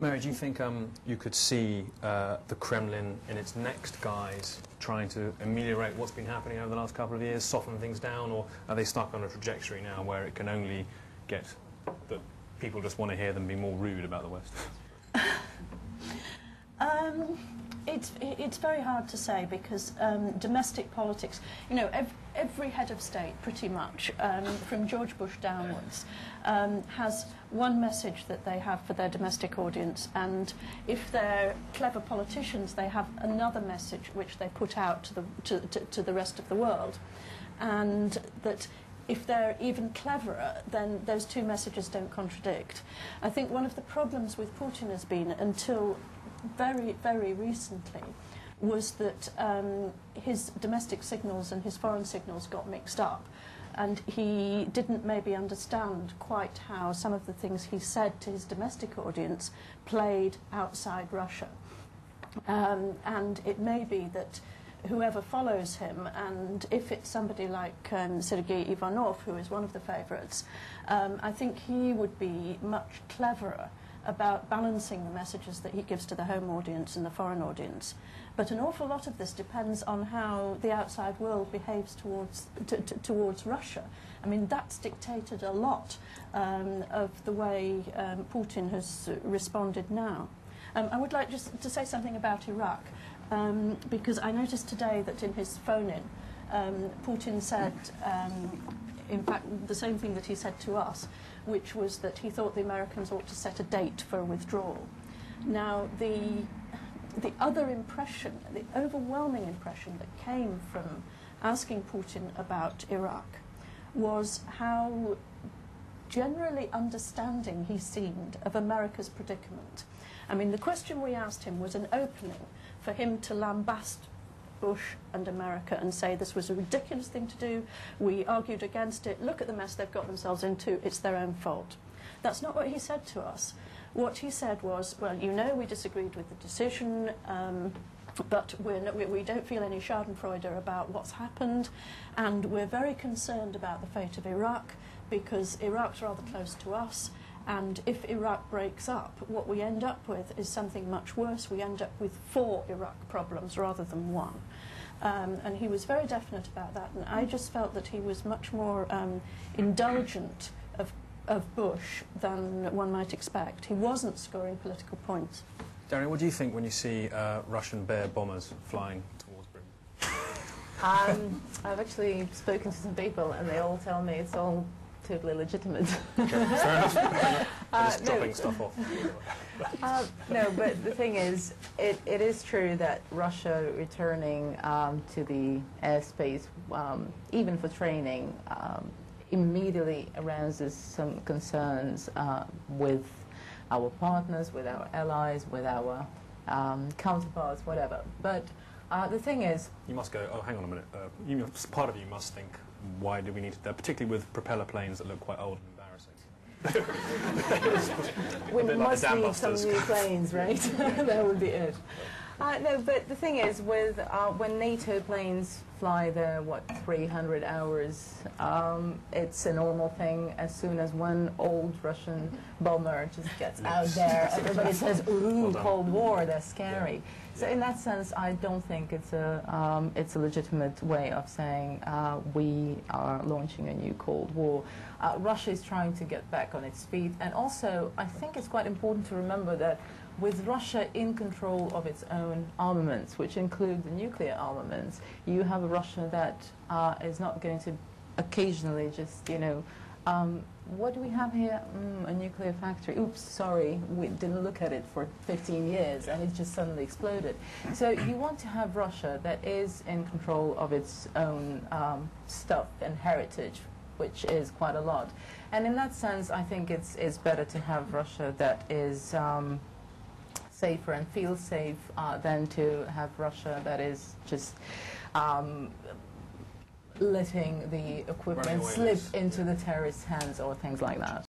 Mary, do you think you could see the Kremlin in its next guise trying to ameliorate what's been happening over the last couple of years, soften things down, or are they stuck on a trajectory now where it can only get that people just want to hear them be more rude about the West? It's very hard to say because domestic politics, you know, every head of state pretty much, from George Bush downwards, has one message that they have for their domestic audience, and if they're clever politicians, they have another message which they put out to the rest of the world, and that if they're even cleverer, then those two messages don't contradict. I think one of the problems with Putin has been, until very, very recently, was that his domestic signals and his foreign signals got mixed up, and he didn't maybe understand quite how some of the things he said to his domestic audience played outside Russia. And it may be that whoever follows him, and if it's somebody like Sergei Ivanov, who is one of the favourites, I think he would be much cleverer about balancing the messages that he gives to the home audience and the foreign audience. But an awful lot of this depends on how the outside world behaves towards Russia. I mean, that's dictated a lot of the way Putin has responded now. I would like just to say something about Iraq, because I noticed today that in his phone-in, Putin said, in fact, the same thing that he said to us, which was that he thought the Americans ought to set a date for a withdrawal. Now, the other impression, the overwhelming impression that came from asking Putin about Iraq was how generally understanding he seemed of America's predicament. I mean, the question we asked him was an opening for him to lambast Bush and America and say this was a ridiculous thing to do, we argued against it, look at the mess they've got themselves into, it's their own fault. That's not what he said to us. What he said was, well, you know, we disagreed with the decision, but we don't feel any schadenfreude about what's happened, and we're very concerned about the fate of Iraq, because Iraq's rather close to us, and if Iraq breaks up, what we end up with is something much worse. We end up with 4 Iraq problems rather than 1. And he was very definite about that, and I just felt that he was much more indulgent of Bush than one might expect. He wasn't scoring political points. Darya, what do you think when you see Russian Bear bombers flying towards Britain? I've actually spoken to some people, and they all tell me it's all totally legitimate. Okay, fair enough. Just dropping stuff off. No, but the thing is, it is true that Russia returning to the airspace, even for training, immediately arouses some concerns with our partners, with our allies, with our counterparts, whatever. But the thing is... You must go, oh, hang on a minute. Part of you must think, why do we need to... particularly with propeller planes that look quite old and embarrassing. We must need some new planes, right? That would be it. No, but the thing is, with when NATO planes fly their, 300 hours, it's a normal thing. As soon as one old Russian bomber just gets out there, everybody says, ooh, Cold War, they're scary. Yeah. So in that sense, I don't think it's a legitimate way of saying we are launching a new Cold War. Russia is trying to get back on its feet, and also I think it's quite important to remember that with Russia in control of its own armaments, which include the nuclear armaments, you have a Russia that is not going to occasionally just, you know, what do we have here? A nuclear factory. Oops, sorry, we didn't look at it for 15 years and it just suddenly exploded. So you want to have Russia that is in control of its own stuff and heritage, which is quite a lot. And in that sense, I think it's better to have Russia that is safer and feels safe than to have Russia that is just letting the equipment slip into the terrorists' hands or things like that.